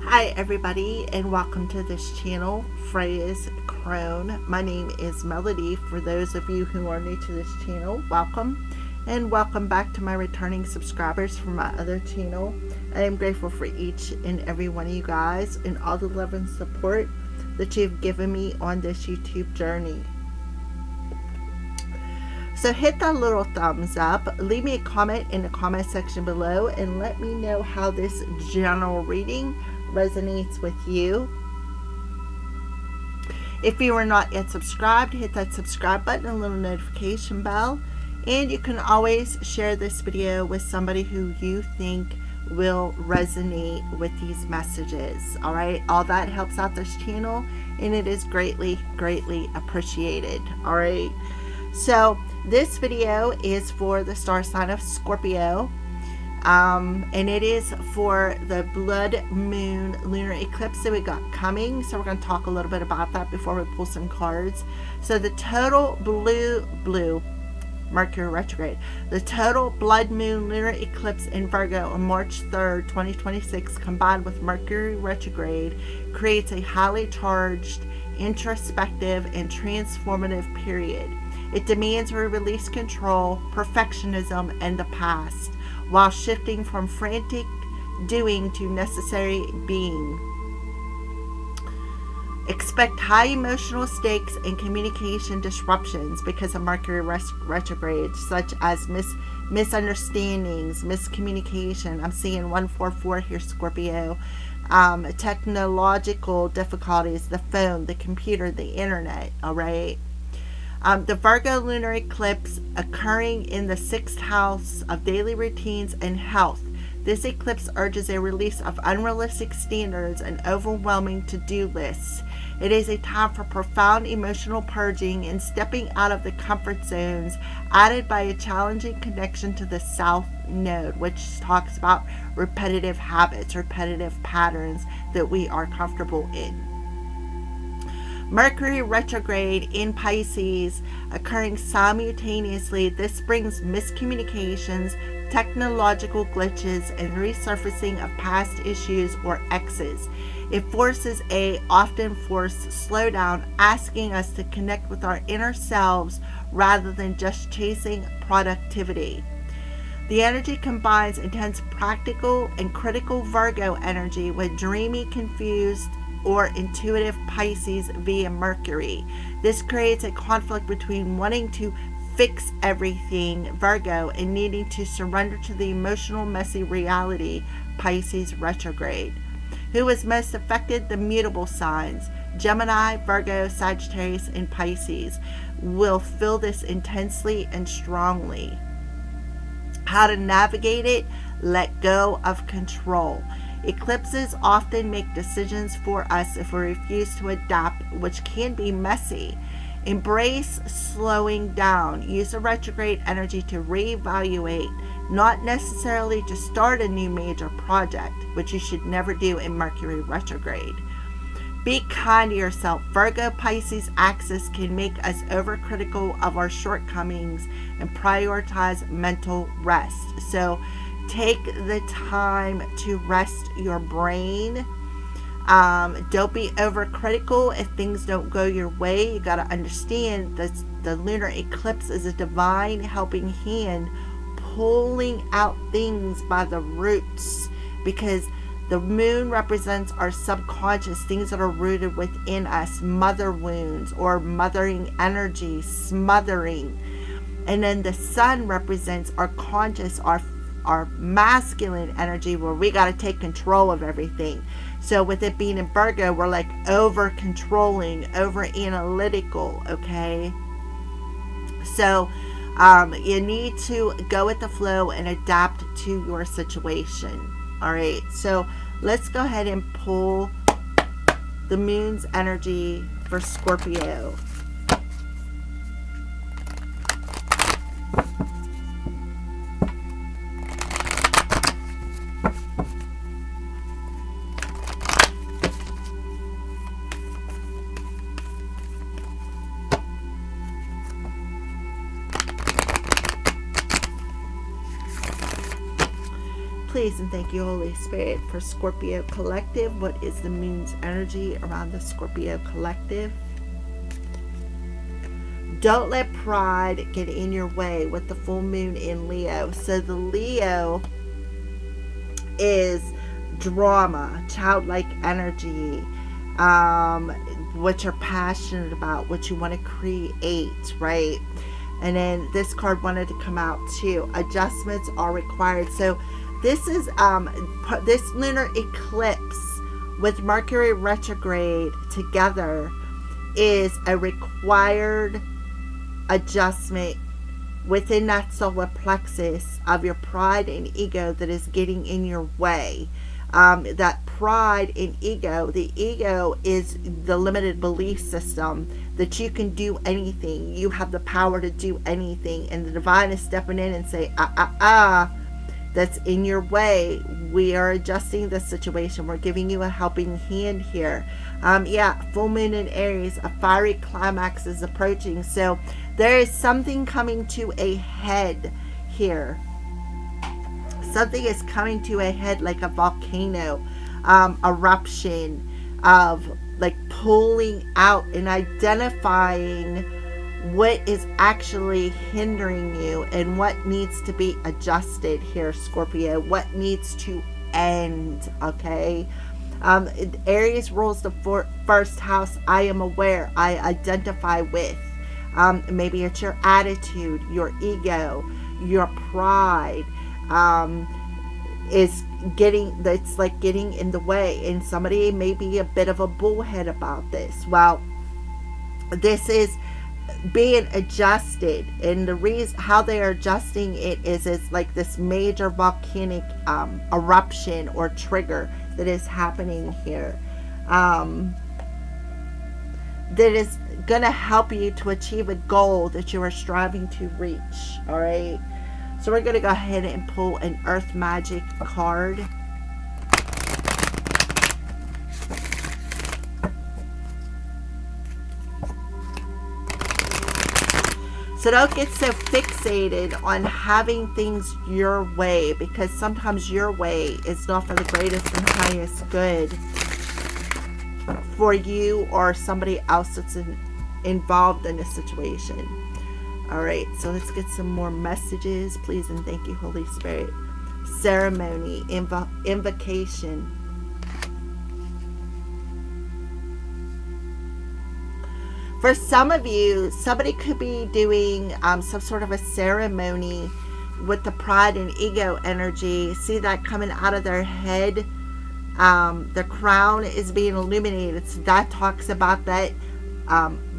Hi everybody and welcome to this channel, Freya's Crone. My name is Melody. For those of you who are new to this channel, welcome. And welcome back to my returning subscribers from my other channel. I am grateful for each and every one of you guys and all the love and support that you've given me on this YouTube journey. So hit that little thumbs up, leave me a comment in the comment section below, and let me know how this general reading resonates with you. If you are not yet subscribed, hit that subscribe button and little notification bell. And you can always share this video with somebody who you think will resonate with these messages. Alright, all that helps out this channel and it is greatly appreciated. Alright, so this video is for the star sign of Scorpio. And it is for the blood moon lunar eclipse that we got coming. So we're going to talk a little bit about that before we pull some cards. So the total blue Mercury retrograde, the total blood moon lunar eclipse in Virgo on March 3rd 2026, combined with Mercury retrograde, creates a highly charged, introspective and transformative period. It demands we release control, perfectionism, and the past, while shifting from frantic doing to necessary being. Expect high emotional stakes and communication disruptions because of Mercury retrograde, such as misunderstandings, miscommunication. I'm seeing 144 here, Scorpio. Technological difficulties, the phone, the computer, the internet, all right? The Virgo lunar eclipse occurring in the 6th house of daily routines and health. This eclipse urges a release of unrealistic standards and overwhelming to-do lists. It is a time for profound emotional purging and stepping out of the comfort zones, added by a challenging connection to the South Node, which talks about repetitive habits, repetitive patterns that we are comfortable in. Mercury retrograde in Pisces occurring simultaneously. This brings miscommunications, technological glitches, and resurfacing of past issues or exes. It forces a often forced slowdown, asking us to connect with our inner selves rather than just chasing productivity. The energy combines intense practical and critical Virgo energy with dreamy, confused, or intuitive Pisces via Mercury. This creates a conflict between wanting to fix everything, Virgo, and needing to surrender to the emotional, messy reality, Pisces retrograde. Who is most affected? The mutable signs, Gemini, Virgo, Sagittarius, and Pisces, will feel this intensely and strongly. How to navigate it? Let go of control. Eclipses often make decisions for us if we refuse to adapt, which can be messy. Embrace slowing down. Use the retrograde energy to reevaluate, not necessarily to start a new major project, which you should never do in Mercury retrograde. Be kind to yourself. Virgo Pisces axis can make us overcritical of our shortcomings and prioritize mental rest. So take the time to rest your brain. Don't be overcritical if things don't go your way. You got to understand that the lunar eclipse is a divine helping hand pulling out things by the roots, because the moon represents our subconscious, things that are rooted within us, mother wounds or mothering energy, smothering. And then the sun represents our conscious, our masculine energy, where we got to take control of everything. So with it being in Virgo, we're like over controlling, over analytical, okay? So you need to go with the flow and adapt to your situation. All right, so let's go ahead and pull the moon's energy for Scorpio. Please and thank you, Holy Spirit, for Scorpio Collective. What is the moon's energy around the Scorpio Collective? Don't let pride get in your way with the full moon in Leo. So the Leo is drama, childlike energy, what you're passionate about, what you want to create, right? And then this card wanted to come out too. Adjustments are required. So this is this lunar eclipse with Mercury retrograde together is a required adjustment within that solar plexus of your pride and ego that is getting in your way. That pride and ego, the ego is the limited belief system that you can do anything, you have the power to do anything, and the divine is stepping in and say, that's in your way. We are adjusting the situation. We're giving you a helping hand here. Full moon in Aries, a fiery climax is approaching. So there is something coming to a head here. Something is coming to a head like a volcano eruption of like pulling out and identifying what is actually hindering you and what needs to be adjusted here, Scorpio. What needs to end, okay? Aries rules the first house. I am aware. I identify with. Maybe it's your attitude, your ego, your pride. Is getting, that's like getting in the way, and somebody may be a bit of a bullhead about this. Well, this is being adjusted, and the reason how they are adjusting it is it's like this major volcanic eruption or trigger that is happening here, that is gonna help you to achieve a goal that you are striving to reach. All right, so we're going to go ahead and pull an Earth Magic card. So don't get so fixated on having things your way, because sometimes your way is not for the greatest and highest good for you or somebody else that's involved in a situation. All right, so let's get some more messages. Please and thank you, Holy Spirit. Ceremony, invocation. For some of you, somebody could be doing some sort of a ceremony with the pride and ego energy. See that coming out of their head? The crown is being illuminated. So that talks about that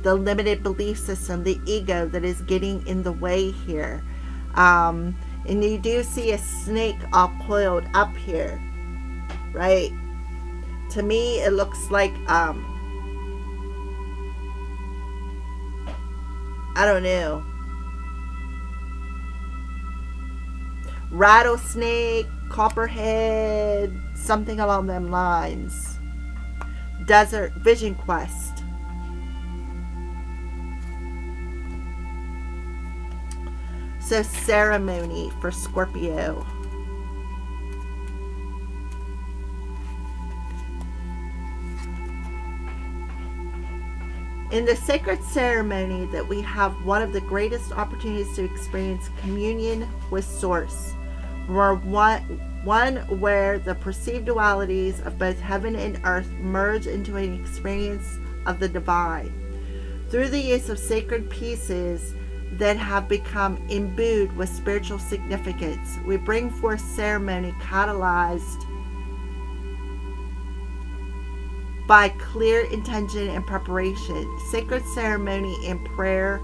the limited belief system, the ego that is getting in the way here. And you do see a snake all coiled up here, right? To me, it looks like, I don't know, rattlesnake, copperhead, something along them lines. Desert Vision Quest. So ceremony for Scorpio. In the sacred ceremony that we have one of the greatest opportunities to experience communion with Source. We're one where the perceived dualities of both heaven and earth merge into an experience of the divine. Through the use of sacred pieces that have become imbued with spiritual significance, we bring forth ceremony catalyzed by clear intention and preparation. Sacred ceremony is prayer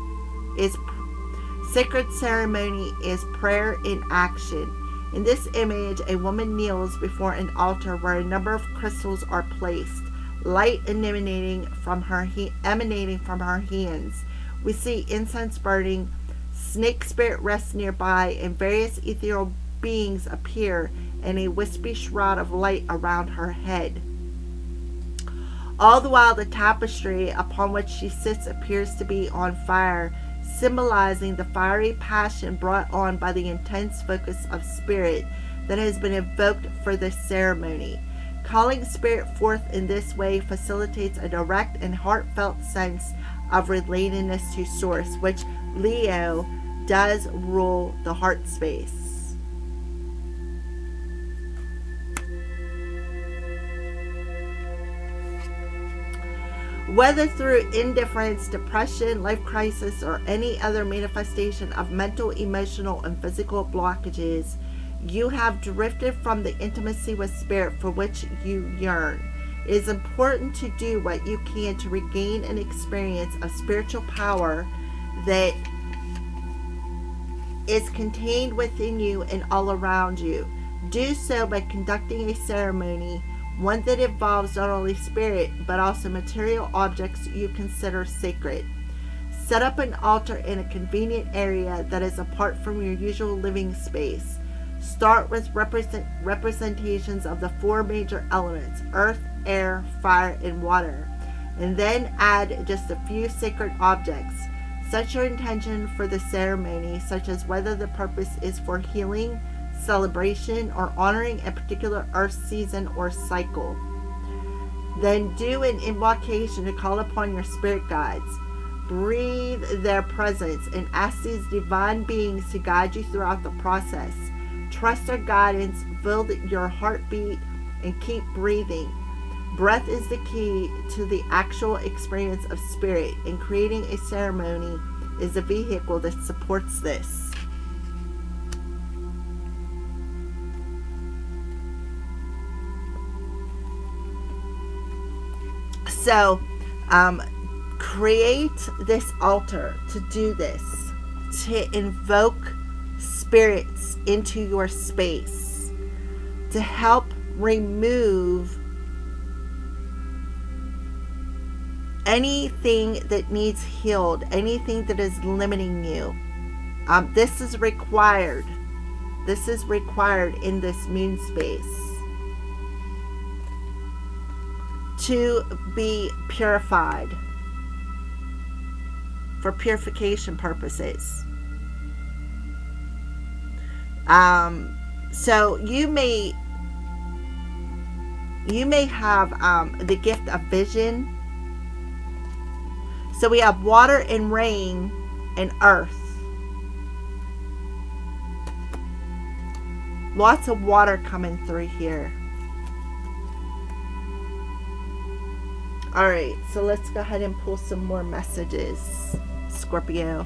in action. In this image, a woman kneels before an altar where a number of crystals are placed, light emanating from her hands. We see incense burning, snake spirit rests nearby, and various ethereal beings appear in a wispy shroud of light around her head. All the while, the tapestry upon which she sits appears to be on fire, symbolizing the fiery passion brought on by the intense focus of spirit that has been evoked for this ceremony. Calling spirit forth in this way facilitates a direct and heartfelt sense of relatedness to Source, which Leo does rule the heart space. Whether through indifference, depression, life crisis, or any other manifestation of mental, emotional, and physical blockages, you have drifted from the intimacy with spirit for which you yearn. It is important to do what you can to regain an experience of spiritual power that is contained within you and all around you. Do so by conducting a ceremony, one that involves not only spirit but also material objects you consider sacred. Set up an altar in a convenient area that is apart from your usual living space. Start with representations of the four major elements: earth, air, fire, and water, and then add just a few sacred objects. Set your intention for the ceremony, such as whether the purpose is for healing, celebration, or honoring a particular earth season or cycle. Then do an invocation to call upon your spirit guides. Breathe their presence and ask these divine beings to guide you throughout the process. Trust their guidance, feel your heartbeat, and keep breathing. Breath is the key to the actual experience of spirit, and creating a ceremony is a vehicle that supports this. So, create this altar to do this, to invoke spirits into your space, to help remove anything that needs healed, anything that is limiting you. This is required. This is required in this moon space to be purified for purification purposes. So you may have the gift of vision. So we have water and rain and earth. Lots of water coming through here. Alright, so let's go ahead and pull some more messages, Scorpio.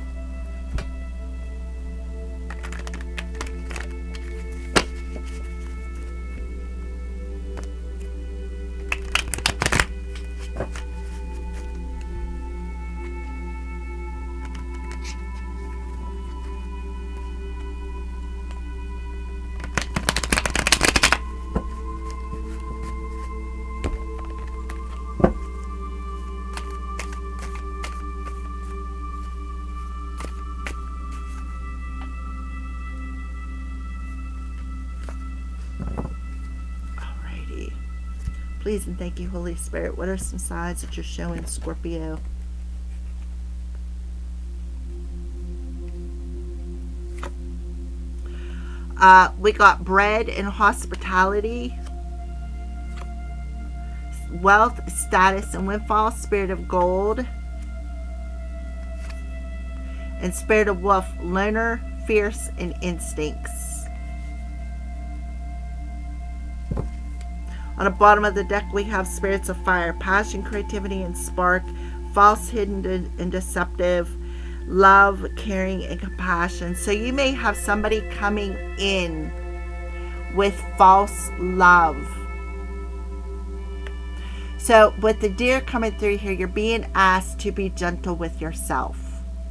Please and thank you, Holy Spirit. What are some signs that you're showing Scorpio? We got bread and hospitality, wealth, status, and windfall, spirit of gold, and spirit of wolf, loner, fierce, and instincts. On the bottom of the deck, we have spirits of fire, passion, creativity, and spark, false, hidden, and deceptive, love, caring, and compassion. So you may have somebody coming in with false love. So with the deer coming through here, you're being asked to be gentle with yourself,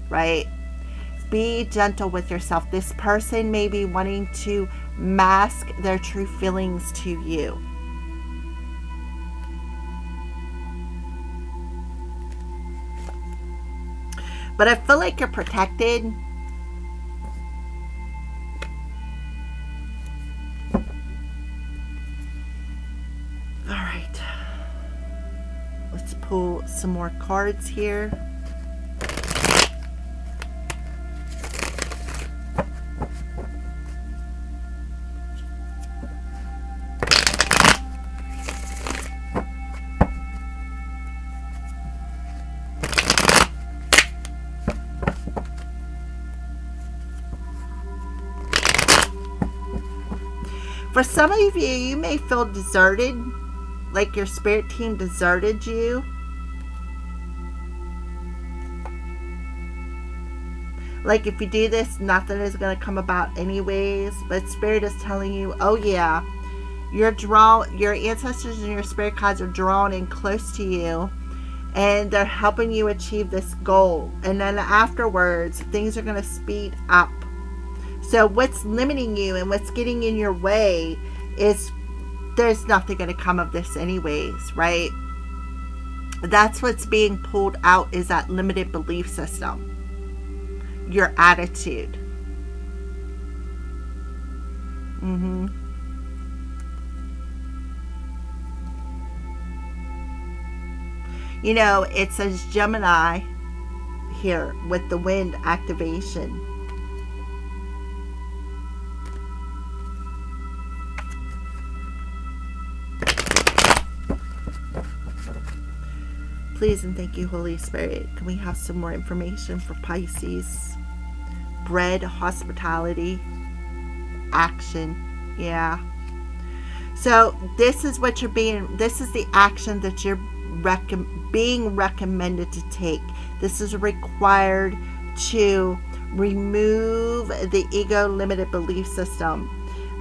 right? Be gentle with yourself. This person may be wanting to mask their true feelings to you. But I feel like you're protected. All right. Let's pull some more cards here. For some of you, you may feel deserted, like your spirit team deserted you. Like if you do this, nothing is going to come about anyways. But Spirit is telling you, oh yeah, your ancestors and your spirit guides are drawn in close to you, and they're helping you achieve this goal. And then afterwards, things are going to speed up. So what's limiting you and what's getting in your way is there's nothing going to come of this anyways, right? That's what's being pulled out, is that limited belief system. Your attitude. You know, it says Gemini here with the wind activation. Please and thank you, Holy Spirit. Can we have some more information for Pisces? Bread, hospitality, action. Yeah. So this is what this is the action that you're being recommended to take. This is required to remove the ego limited belief system,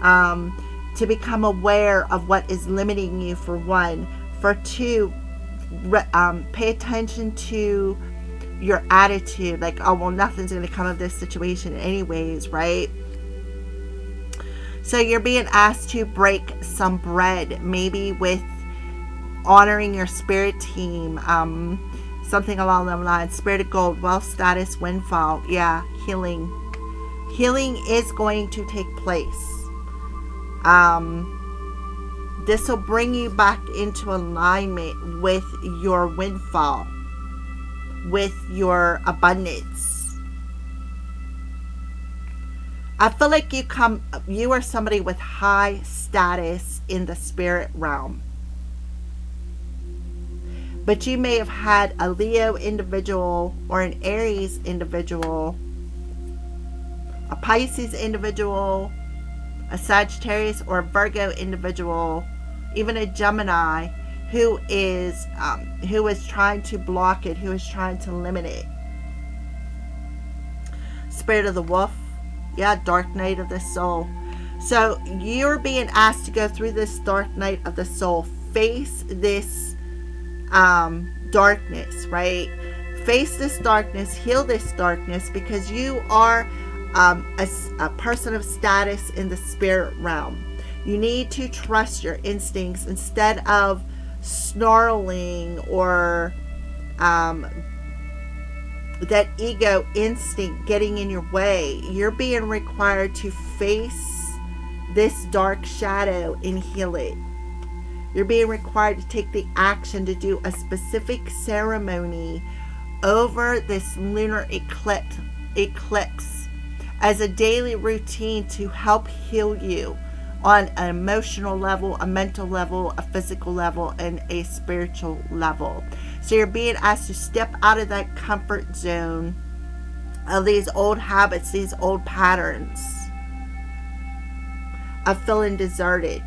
to become aware of what is limiting you, for one. For two, pay attention to your attitude, like, oh well, nothing's going to come of this situation anyways, right? So you're being asked to break some bread, maybe with honoring your spirit team, something along those lines. Spirit of gold, wealth, status, windfall. Yeah, healing is going to take place. This will bring you back into alignment with your windfall, with your abundance. I feel like you are somebody with high status in the spirit realm. But you may have had a Leo individual or an Aries individual, a Pisces individual, a Sagittarius or a Virgo individual, even a Gemini who is trying to block it, who is trying to limit it. Spirit of the wolf. Yeah, dark night of the soul. So you're being asked to go through this dark night of the soul. Face this darkness, right? Face this darkness, heal this darkness, because you are a person of status in the spirit realm. You need to trust your instincts instead of snarling or that ego instinct getting in your way. You're being required to face this dark shadow and heal it. You're being required to take the action to do a specific ceremony over this lunar eclipse as a daily routine to help heal you on an emotional level, a mental level, a physical level, and a spiritual level. So you're being asked to step out of that comfort zone of these old habits, these old patterns of feeling deserted.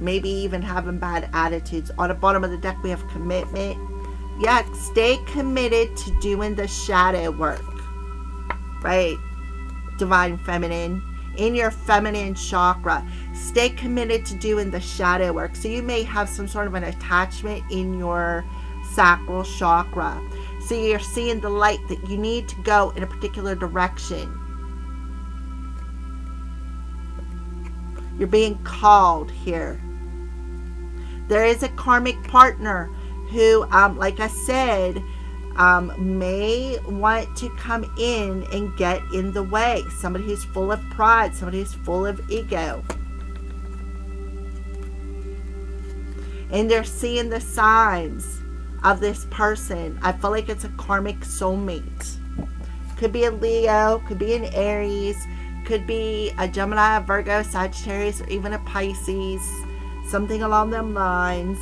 Maybe even having bad attitudes. On the bottom of the deck, we have commitment. Yeah, stay committed to doing the shadow work, right? Divine feminine, in your feminine chakra. Stay committed to doing the shadow work. So you may have some sort of an attachment in your sacral chakra. So you're seeing the light that you need to go in a particular direction. You're being called here. There is a karmic partner who, like I said, may want to come in and get in the way. Somebody who's full of pride, somebody who's full of ego. And they're seeing the signs of this person. I feel like it's a karmic soulmate. Could be a Leo, could be an Aries, could be a Gemini, a Virgo, Sagittarius, or even a Pisces. Something along them lines.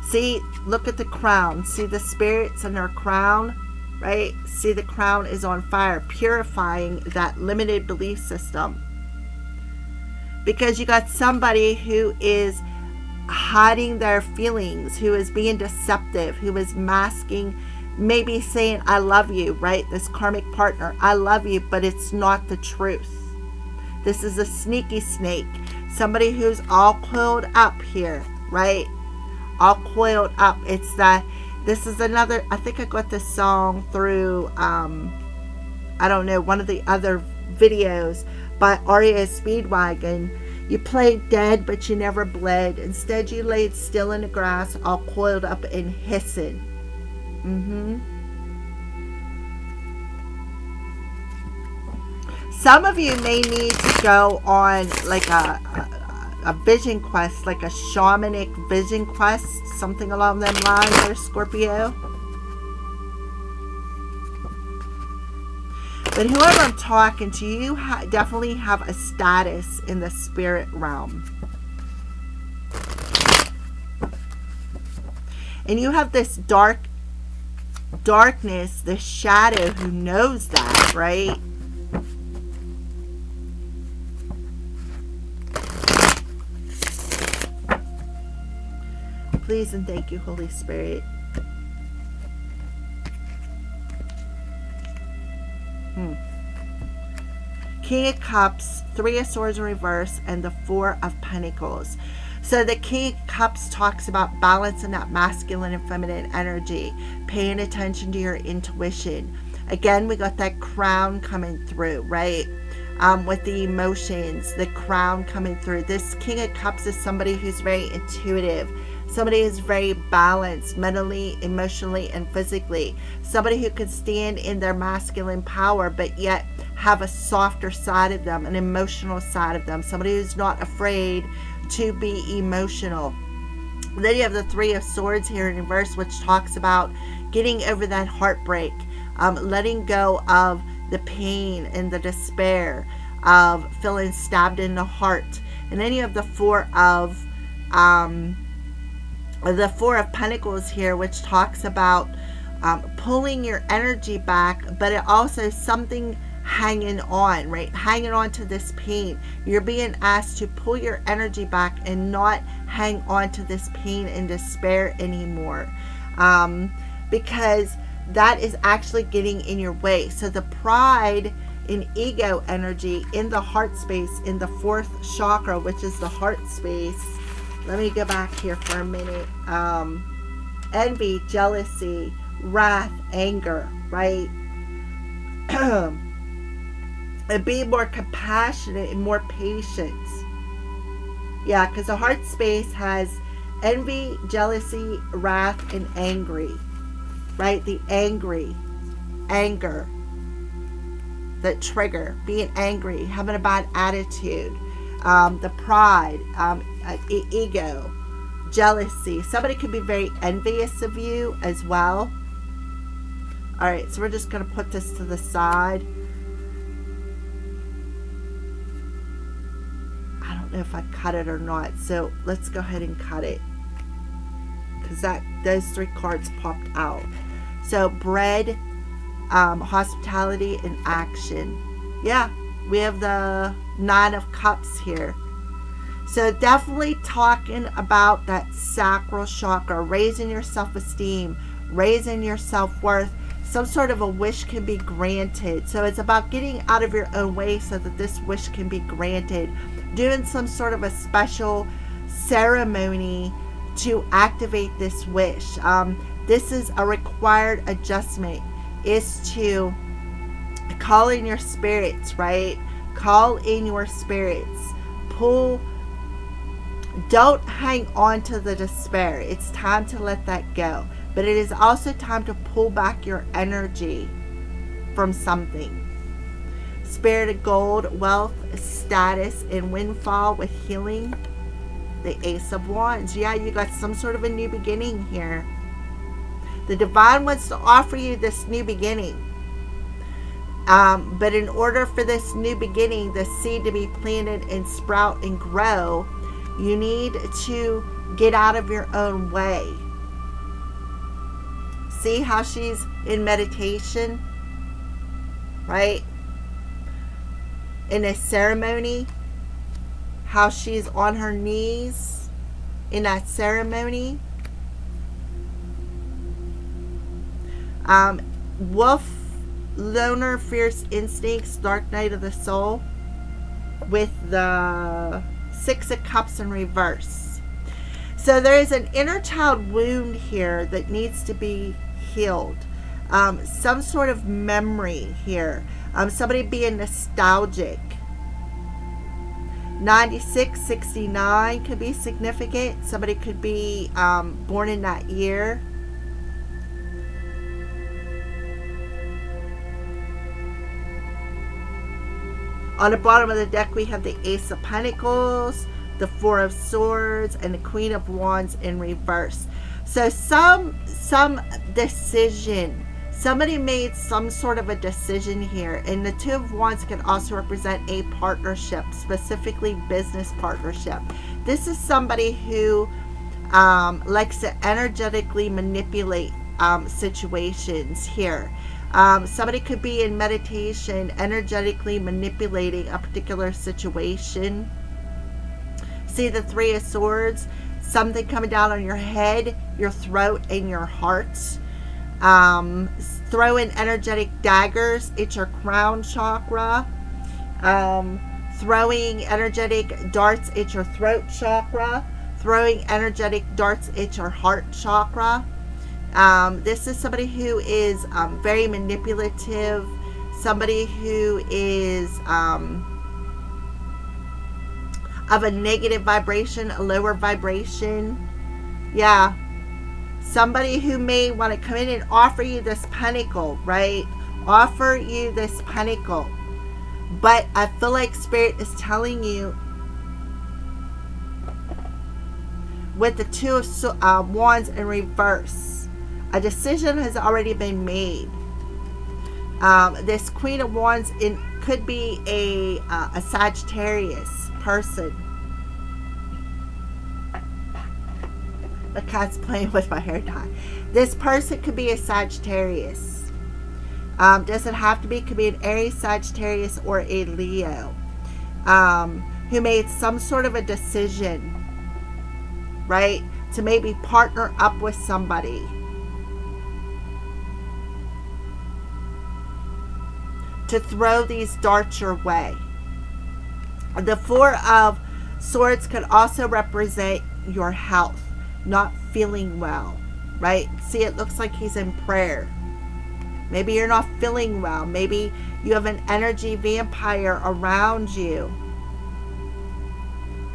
See, look at the crown. See the spirits and their crown? right? See, the crown is on fire, purifying that limited belief system. Because you got somebody who is hiding their feelings, who is being deceptive, who is masking, maybe saying, I love you, right? This karmic partner, I love you, but it's not the truth. This is a sneaky snake. Somebody who's all coiled up here, right? All coiled up. It's that, this is another, I think I got this song through, I don't know, one of the other videos by Aria Speedwagon. You played dead, but you never bled. Instead, you laid still in the grass, all coiled up and hissing. Some of you may need to go on like a vision quest, like a shamanic vision quest, something along them lines there, Scorpio. But whoever I'm talking to, you definitely have a status in the spirit realm. And you have this darkness, this shadow who knows that, right? Please and thank you, Holy Spirit. King of Cups, Three of Swords in reverse, and the Four of Pentacles. So the King of Cups talks about balancing that masculine and feminine energy, paying attention to your intuition. Again, we got that crown coming through, right? With the emotions, the crown coming through. This King of Cups is somebody who's very intuitive. Somebody who's very balanced mentally, emotionally, and physically. Somebody who can stand in their masculine power, but yet have a softer side of them, an emotional side of them. Somebody who's not afraid to be emotional. Then you have the Three of Swords here in reverse, which talks about getting over that heartbreak, letting go of the pain and the despair of feeling stabbed in the heart. And then you have the Four of Pentacles here, which talks about pulling your energy back, but it also something hanging on, right? Hanging on to this pain. You're being asked to pull your energy back and not hang on to this pain and despair anymore, because that is actually getting in your way. So the pride and ego energy in the heart space, in the fourth chakra, which is the heart space. Let me go back here for a minute. Envy, jealousy, wrath, anger, right? And be more compassionate and more patient. Yeah, because the heart space has envy, jealousy, wrath, and angry. Right? The anger. That trigger. Being angry, having a bad attitude. The pride, ego, jealousy. Somebody could be very envious of you as well. All right, so we're just going to put this to the side. I don't know if I cut it or not, so let's go ahead and cut it, because those three cards popped out. So bread, hospitality, and action. Yeah, we have the Nine of Cups here. So definitely talking about that sacral chakra, raising your self-esteem, raising your self-worth. Some sort of a wish can be granted. So it's about getting out of your own way so that this wish can be granted. Doing some sort of a special ceremony to activate this wish. This is a required adjustment, is to call in your spirits, right? Call in your spirits. Don't hang on to the despair. It's time to let that go. But it is also time to pull back your energy from something. Spirit of gold, wealth, status, and windfall with healing. The Ace of Wands. Yeah, you got some sort of a new beginning here. The divine wants to offer you this new beginning. But in order for this new beginning, the seed to be planted and sprout and grow, you need to get out of your own way. See how she's in meditation, right? In a ceremony, how she's on her knees in that ceremony. Wolf, loner, fierce instincts, dark night of the soul, with the Six of Cups in reverse. So there is an inner child wound here that needs to be healed. Some sort of memory here. Somebody being nostalgic. 96, 69 could be significant. Somebody could be born in that year. On the bottom of the deck, we have the Ace of Pentacles, the Four of Swords, and the Queen of Wands in reverse. So some decision. Somebody made some sort of a decision here. And the Two of Wands can also represent a partnership, specifically business partnership. This is somebody who likes to energetically manipulate situations here. Somebody could be in meditation, energetically manipulating a particular situation. See the Three of Swords, something coming down on your head, your throat, and your heart. Throw in energetic daggers, it's your crown chakra. Throwing energetic darts, it's your throat chakra. Throwing energetic darts, it's your heart chakra. This is somebody who is very manipulative, somebody who is of a negative vibration, a lower vibration. Yeah. Somebody who may want to come in and offer you this pentacle, right? Offer you this pentacle. But I feel like Spirit is telling you, with the Two of Wands in reverse, a decision has already been made. This Queen of Wands could be a Sagittarius person. The cat's playing with my hair tie. This person could be a Sagittarius. Doesn't have to be. Could be an Aries, Sagittarius, or a Leo. Who made some sort of a decision, right? To maybe partner up with somebody. To throw these darts your way. The Four of Swords could also represent your health. Not feeling well, right? See, it looks like he's in prayer. Maybe you're not feeling well. Maybe you have an energy vampire around you.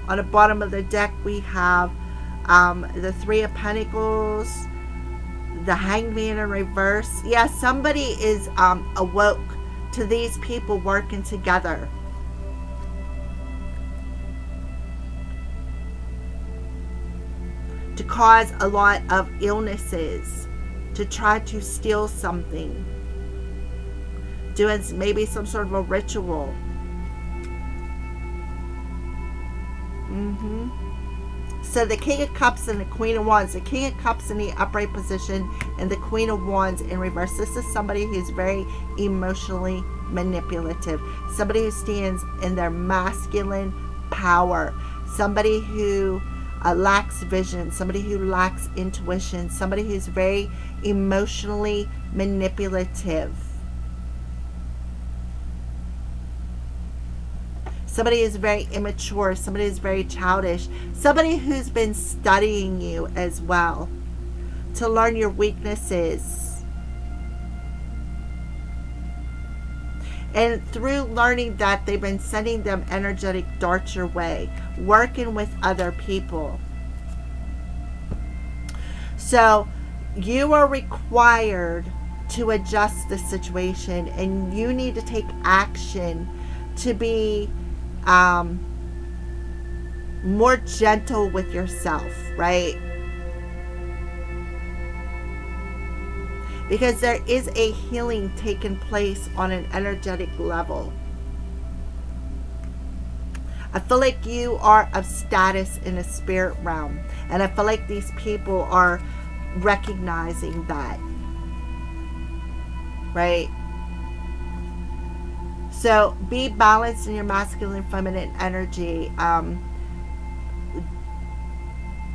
On the bottom of the deck, we have the Three of Pentacles, the Hanged Man in reverse. Yeah, somebody is awoke to these people working together. To cause a lot of illnesses, to try to steal something, doing maybe some sort of a ritual. So the King of Cups and the Queen of Wands. The King of Cups in the upright position and the Queen of Wands in reverse. This is somebody who's very emotionally manipulative. Somebody who stands in their masculine power. Somebody who lacks vision, somebody who lacks intuition, somebody who's very emotionally manipulative. Somebody who's very immature, somebody who's very childish, somebody who's been studying you as well to learn your weaknesses. And through learning that, they've been sending them energetic darts your way, working with other people. So you are required to adjust the situation, and you need to take action to be more gentle with yourself, right? Because there is a healing taking place on an energetic level. I feel like you are of status in the spirit realm. And I feel like these people are recognizing that. right? So be balanced in your masculine feminine energy.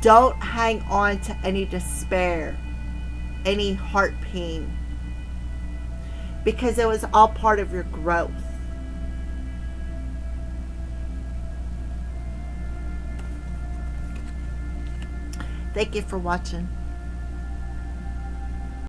Don't hang on to any despair, any heart pain, because it was all part of your growth. Thank you for watching.